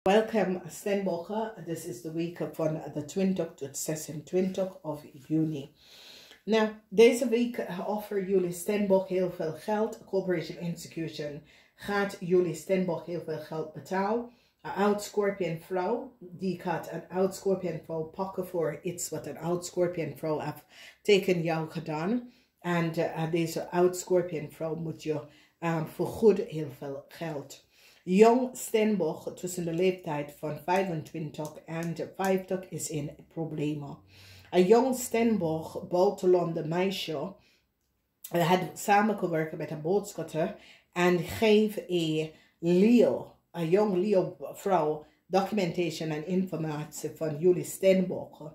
Welcome, Steenbok. This is the week van de 20 tot 26 of juni. Nou, deze week offeren jullie Steenbok heel veel geld. Corporation Institution gaat jullie Steenbok heel veel geld betalen. Een oud Scorpion vrouw, die gaat een oud Scorpion vrouw pakken voor iets wat een oud Scorpion vrouw heeft tegen jou gedaan. En deze oud Scorpion vrouw moet je vergoed heel veel geld. Jong Steenbok tussen de leeftijd van 25 en 50 is in problemen. Een jong Steenbok buitenlandse meisje had samengewerkt met een boodschatter en geeft een jong Leo vrouw documentation en informatie van jullie Steenbok.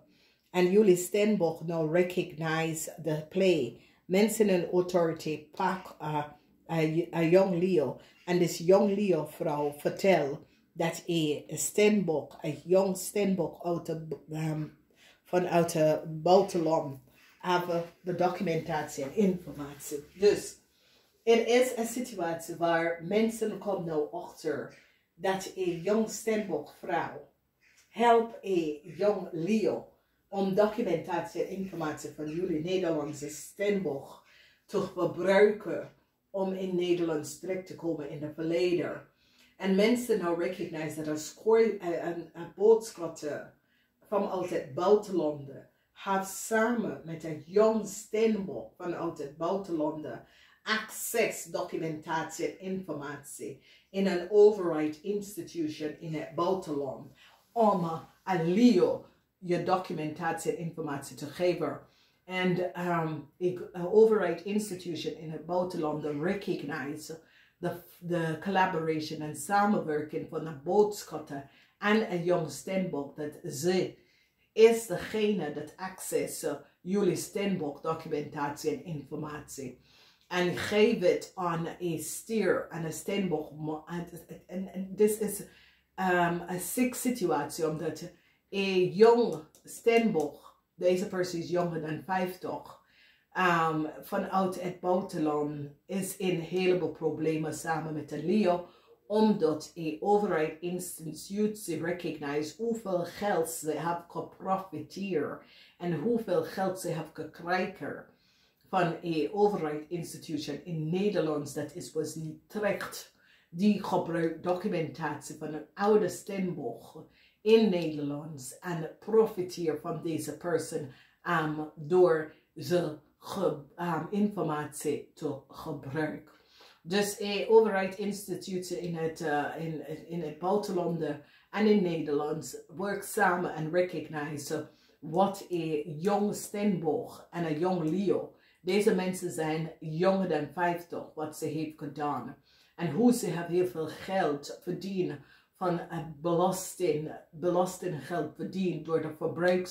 En jullie Steenbok nou recognize the play. Mensen in authority pak een jong Leo. En deze jong Leo vrouw vertelt dat een Steenbok, een jong Steenbok vanuit het buitenland, hebben de documentatie en informatie. Dus er is een situatie waar mensen komen nou achter dat een jong Steenbok vrouw helpt een jong Leo om documentatie en informatie van jullie Nederlandse Steenbok te gebruiken om in Nederland terecht te komen in het verleden. En mensen nou recognize dat een boodschatter vanuit het buitenland heeft samen met een jong Steenbok vanuit het buitenland access, documentatie en informatie in een overheid institution in het buitenland om een Leo je documentatie en informatie te geven. En een overheid institution in het buitenland recognize de collaboration en samenwerking van een boodschatter en een jong Steenbok, dat ze is degene dat access jullie Steenbok documentatie en informatie. En geef het aan een stier en een Steenbok. En dit is een sick situatie, omdat een jong Steenbok, deze persoon is jonger dan 50, vanuit het buitenland is in een heleboel problemen samen met de Leo, omdat een overheid institutie recognize hoeveel geld ze hebben geprofiteerd en hoeveel geld ze hebben gekregen van een overheid institution in Nederland. Dat was niet terecht. Die gebruikt documentatie van een oude Steenbok in Nederland en profiteer van deze persoon door ze informatie te gebruiken. Dus een overheid institutie in het buitenland en in Nederland werkt samen en recognize wat een jong Steenbok en een jong Leo. Deze mensen zijn jonger dan 50, wat ze heeft gedaan. En hoe ze hebben heel veel geld verdiend van belastinggeld verdiend door de verbruik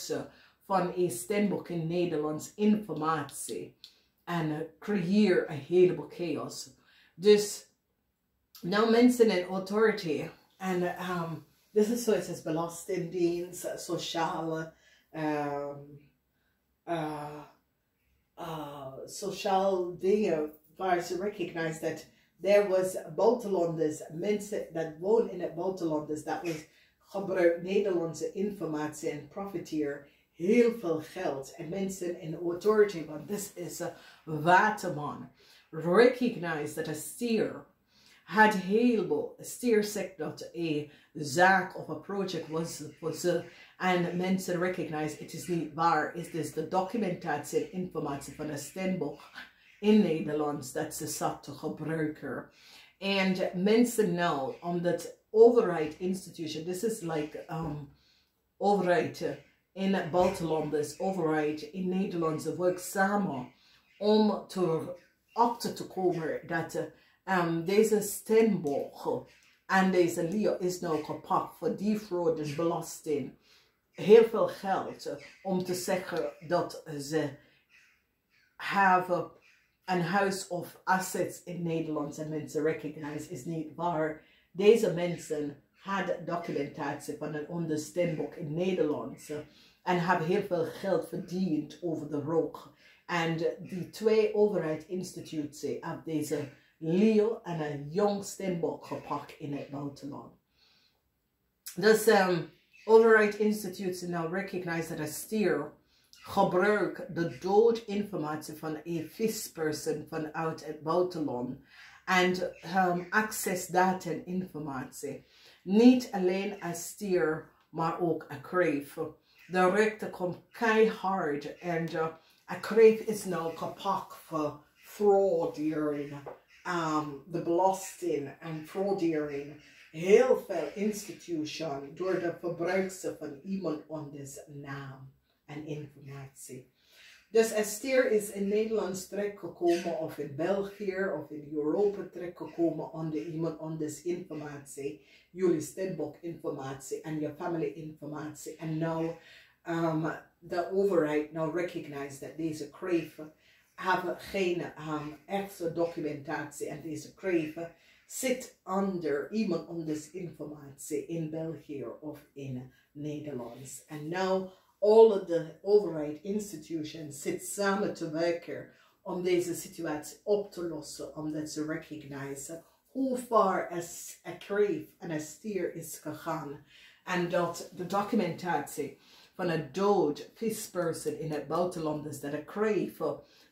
van een Steenbok in Nederlands informatie. En creëer een heleboel chaos. Dus, nou mensen in authority. En dit is zoiets als belastingdienst, sociale, sociaal dingen waar ze recognize dat er was buitenlanders, mensen dat wonen in het buitenland, dat was gebruikt Nederlandse informatie en profiteer heel veel geld. En mensen in authority, want dit is een waterman, recognize dat een stier had heleboel. Stier zegt dat een zaak of een project was voor ze. En mensen recognize het is niet waar. Het is de documentatie en informatie van een Steenbok in Nederland dat ze zat te gebruiken. En mensen nou, omdat overheid institution, this is like overheid in het buitenland, dus overheid in Nederland, ze werkt samen om achter te komen dat deze Steenbok en deze Leo is nou gepakt voor defraud en belasting. Heel veel geld om te zeggen dat ze hebben een huis of assets in Nederland en mensen recognize is niet waar. Deze mensen hadden documentatie van een onder Steenbok in Nederland en hebben heel veel geld verdiend over de rook. En die twee overheidsinstituties hebben deze Leo en een jong Steenbok gepakt in het buitenland. Dus overheid instituten nou recognize dat stier gebruik de doodinformatie van een visperson vanuit het buitenland en access data en informatie. Niet alleen als stier, maar ook een kreef. De rechter komt keihard en een kreef is nou kapot voor frauderen, de belasting en frauderen. Heel veel instituten door de verbruikse van iemand anders naam en informatie. Dus stier is in Nederland terechtgekomen of in België of in Europa terechtgekomen onder iemand anders informatie. Jullie Steenbok informatie en je family informatie. En nou de overheid nou recognize dat deze kreven hebben geen echte documentatie en deze kreven zit onder iemand anders informatie in België of in Nederland. En nou alle de overheid institutions zitten samen te werken om deze situatie op te lossen, omdat ze recognizen hoe ver een kreef en een stier is gegaan. En dat de documentatie van een dood visperson in het buitenland is dat een kreef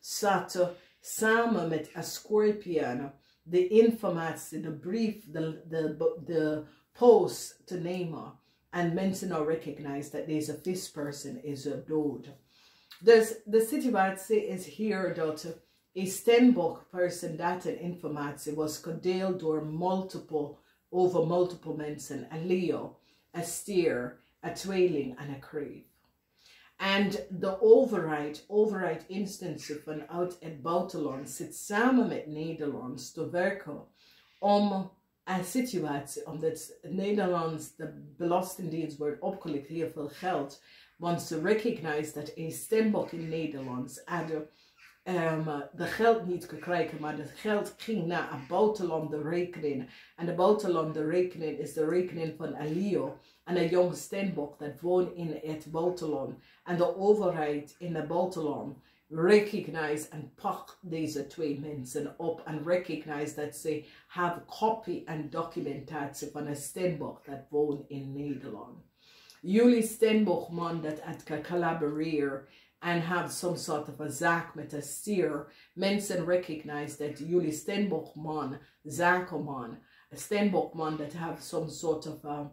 zat samen met een scorpion de informatie, de brief, de post te nemen. En mensen nou recognize dat deze visperson is dood. Dus de situatie is hier dat een Steenbok person data en informatie was gedeeld door multiple mensen. Een Leo, een stier, een tweeling en een kreef. En de overheid instantie vanuit het buitenland zit samen met Nederland te werken om een situatie, omdat Nederlands, de belastingdienst wordt opgelicht heel veel geld, want ze recognize dat een Steenbok in Nederland de geld niet gekregen, maar het geld ging naar een buitenlandse rekening. En de buitenlandse rekening is de rekening van een Leo en een jong Steenbok dat woont in het buitenland. En de overheid in het buitenland recognize en pakt deze twee mensen op en recognize dat ze hebben kopie en documentatie van een Steenbok dat woont in Nederland. Jullie Steenbok man dat het collaboreren en have some sort of a zaak met een stier. Mensen recognize dat jullie Steenbok man, zakenman, een Steenbok man dat have some sort of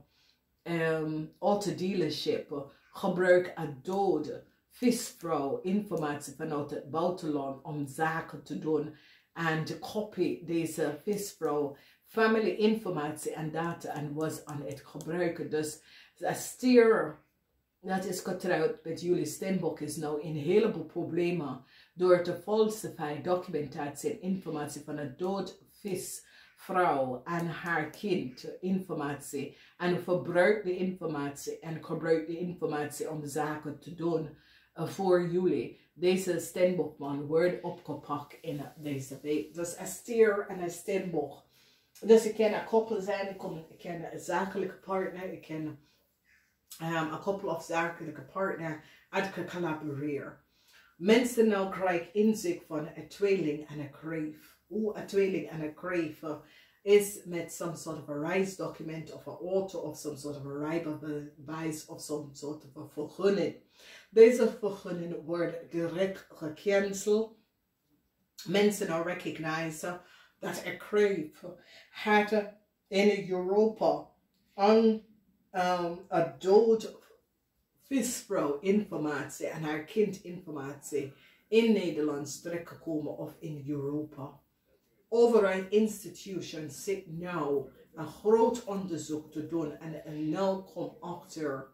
auto dealership, gebruik een dode visvrouw informatie vanuit het buitenland om zaken te doen en de kopie deze visvrouw family informatie en data en was aan het gebruiken. Dus een stier dat is getrouwd met jullie Steenbok is nou een heleboel problemen door te falsifieren documentatie en informatie van een dood visvrouw en haar kind informatie en verbruik de informatie en gebruik de informatie om zaken te doen voor jullie. Deze Steenbokman wordt opgepakt in deze week. Dus een stier en een Steenbok. Dus ik kan een koppel zijn, ik ken een zakelijke partner, ik ken een koppel of zakelijke partner uit te collaboreren. Mensen nou krijgen inzicht van een tweeling en een kreef. Hoe een tweeling en een kreef is met some sort of a reisdocument of een auto of some sort of a rijbewijs of some sort of a vergunning. Deze vergunning wordt direct gecanceld. Mensen nou recognizen dat een kreef had in Europa een dood visvrouw informatie en haar kind informatie in Nederland terechtgekomen of in Europa. Overheid institutions zit nou een groot onderzoek te doen en nou komt achter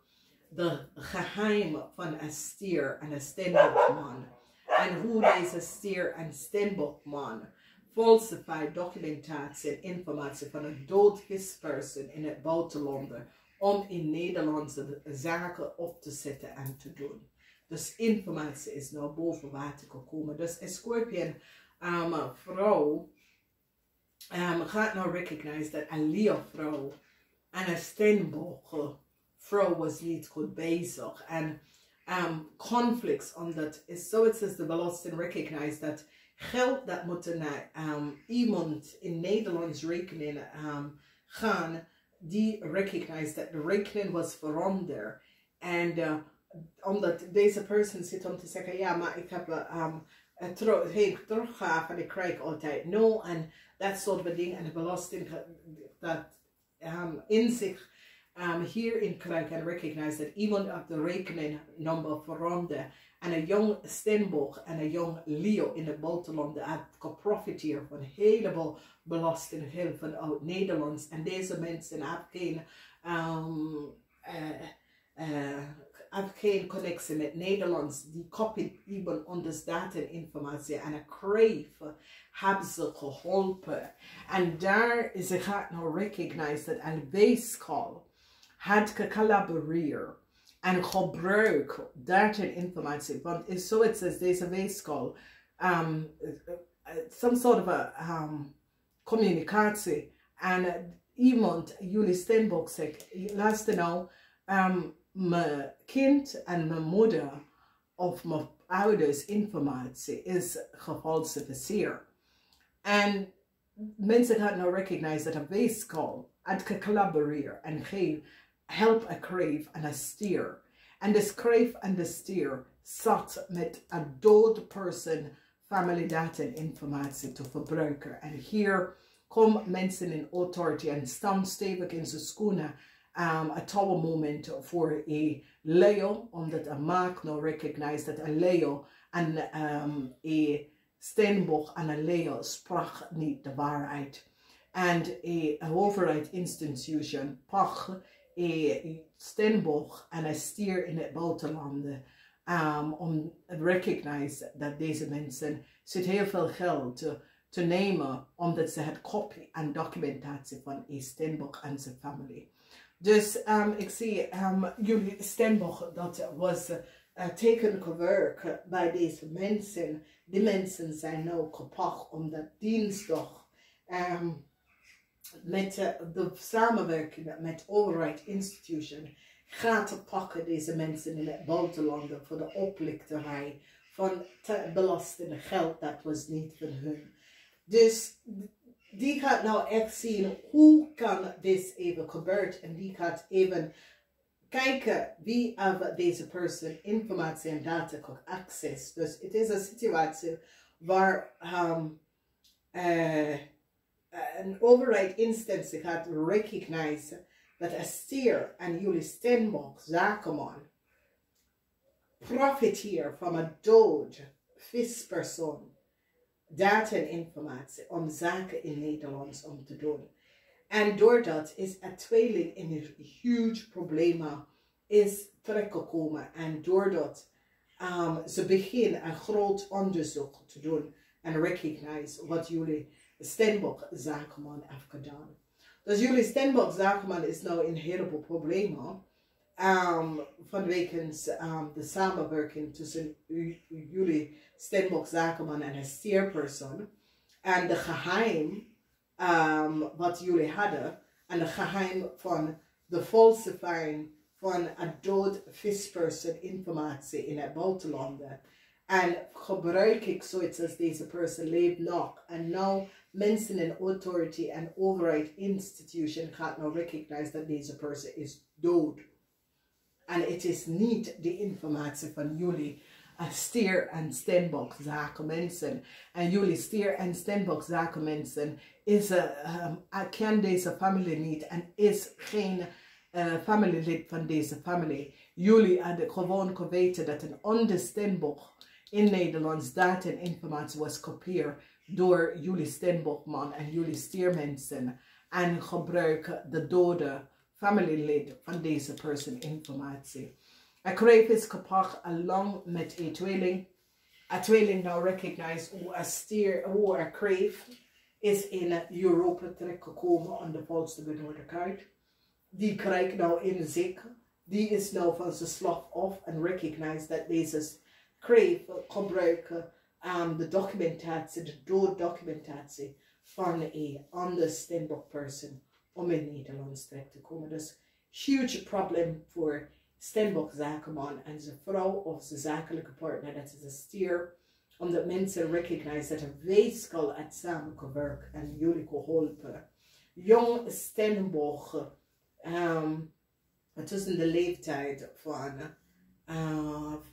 de geheimen van een stier en een Steenbokman. En hoe deze stier en Steenbokman falsified documentatie en informatie van een dood visperson in het buitenland om in Nederlandse zaken op te zetten en te doen. Dus informatie is nou boven water gekomen. Dus een scorpion vrouw gaat nou recognize dat een Leo-vrouw en een Steenbok vrouw was niet goed bezig. En conflicts omdat is zoiets als de belasting recognize dat geld dat moet naar iemand in Nederlands rekening gaan die recognized that de rekening was veranderd. En omdat deze person zit om te zeggen, ja, maar ik heb teruggave en ik krijg altijd no. En dat soort dingen. En de belasting dat in zich hierin krijgt en recognize dat iemand op de rekeningnummer verandert. En een jong Steenbok en een jong Leo in het buitenland had profiteren van een heleboel belastinggeld van oud-Nederlands. En deze mensen hebben geen connectie met Nederlands. Die kopie iemand onder dateninformatie en een crave hebben ze geholpen. En daar is het gaat nou recognize dat een weeskal had gecollaboreerd. En gebruik dateninformatie, want is zoiets als deze weeskal, some sort of communicatie. En iemand, jullie Steenbok zegt, luister nou, mijn kind en mijn moeder of mijn ouders informatie is gefalsificeerd. En mensen gaan nou recognize dat een weeskal had gecollaboreerd en help a crave en a steer. En de crave en de steer zat met een dood person family data informatie te verbruiken. En hier komen mensen in authority en staan stevig in zijn schoenen. A tower moment voor een Leo, omdat een maak nou recognize dat een Leo en een Steenbok en een Leo sprak niet de waarheid. En een overheidsinstitution pach een Steenbok en een stier in het buitenland om te recognize dat deze mensen zit heel veel geld te nemen omdat ze het kopie en documentatie van een Steenbok en zijn familie. Dus ik zie jullie Steenbok, dat was tekenwerk bij deze mensen. Die mensen zijn nou kapot omdat dinsdag met de samenwerking met overheidsinstituten gaat te pakken deze mensen in het buitenland voor de oplichterij van belastende geld dat was niet van hun. Dus die gaat nou echt zien hoe kan dit even gebeuren en die gaat even kijken wie over deze persoon informatie en data kan access. Dus het is een situatie waar een overheidsinstantie gaat recognize dat een stier en jullie Steenbok zakenman profiteer van een dood vispersoon data-informatie om zaken in Nederlands om te doen. En doordat is een tweeling in een huge probleem is terechtgekomen. En doordat ze beginnen een groot onderzoek te doen en recognize wat jullie Steenbok zakenman heeft gedaan. Dus jullie Steenbok zakenman is nou in een heleboel problemen. Vanwege de samenwerking tussen jullie Steenbok zakenman en een steerpersoon. En de geheim wat jullie hadden. En de geheim van de falsifying van een dood vispersoon informatie in het buitenland. En gebruik ik zoiets als deze persoon leeft nog. En nou mensen in authority en overheid institution gaat nou recognize dat deze persoon is dood. En het is niet de informatie van jullie Stier en Steenbok zakenmensen. En jullie Stier en Steenbok zakenmensen ken deze familie niet en is geen familielid van deze familie. Jullie hadden gewoon geweten dat een ander Steenbok in Nederlands data en informatie was gekopieerd door jullie Steenbokman en jullie Stiermensen. En gebruiken de dode familielid van deze persoon informatie. Een crave is kapot along met een tweeling. Een tweeling nou recognize hoe een crave is in Europa terechtgekomen aan de valse benodigheid. Die krijgt nou in zich. Die is nou van zijn slag af en recognize dat deze crave gebruiken de documentatie, de dooddocumentatie van een ander Steenbok persoon om in Nederlands terecht te komen. Dus huge probleem voor Steenbok zakenman en zijn vrouw of zijn zakelijke partner, dat is een stier, omdat mensen recognize dat een weeskal het samengewerkt en jullie geholpen. Jong Steenbok Het is in de leeftijd van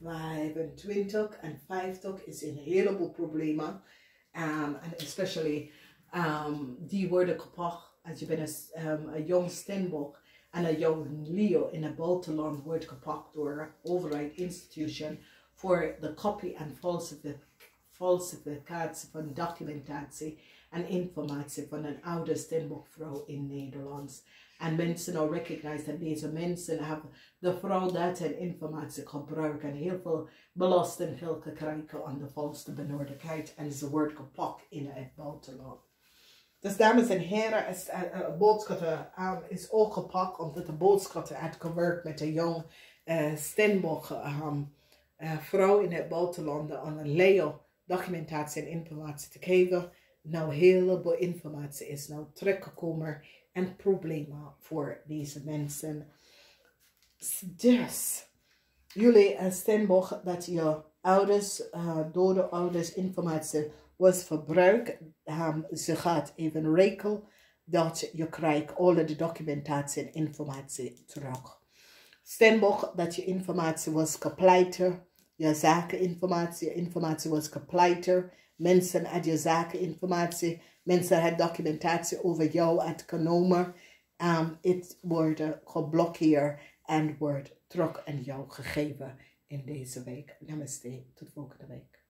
25 en 50 is een heleboel problemen. En especially die worden gepakt als je bent een jong Steenbok en een jong Leo in het buitenland wordt gepakt door overheid institution voor de copy en falsificatie van documentatie en informatie van een oude Steenbok-vrouw in Nederland. En mensen nou recognize dat deze mensen hebben de fraudata en informatie gebruikt en heel veel belastinggeld gekregen aan de valse benodigdheid en ze wordt gepakt in het buitenland. Dus dames en heren, boodschappen is ook gepakt omdat de boodschappen had gewerkt met een jong Steenbok vrouw in het buitenland aan een Leo documentatie en informatie te geven. Nou, heleboel informatie is nou teruggekomen en problemen voor deze mensen. Dus, jullie Steenbok dat je ouders, dode ouders informatie was verbruikt. Ze gaat even rekenen dat je krijgt alle de documentatie en informatie terug. Steenbok dat je informatie was gepleiter, je zakeninformatie, je informatie was gepleiter. Mensen had je zakeninformatie, mensen had documentatie over jou had genomen. Het wordt geblokkeerd en wordt terug aan jou gegeven in deze week. Namaste, tot volgende week.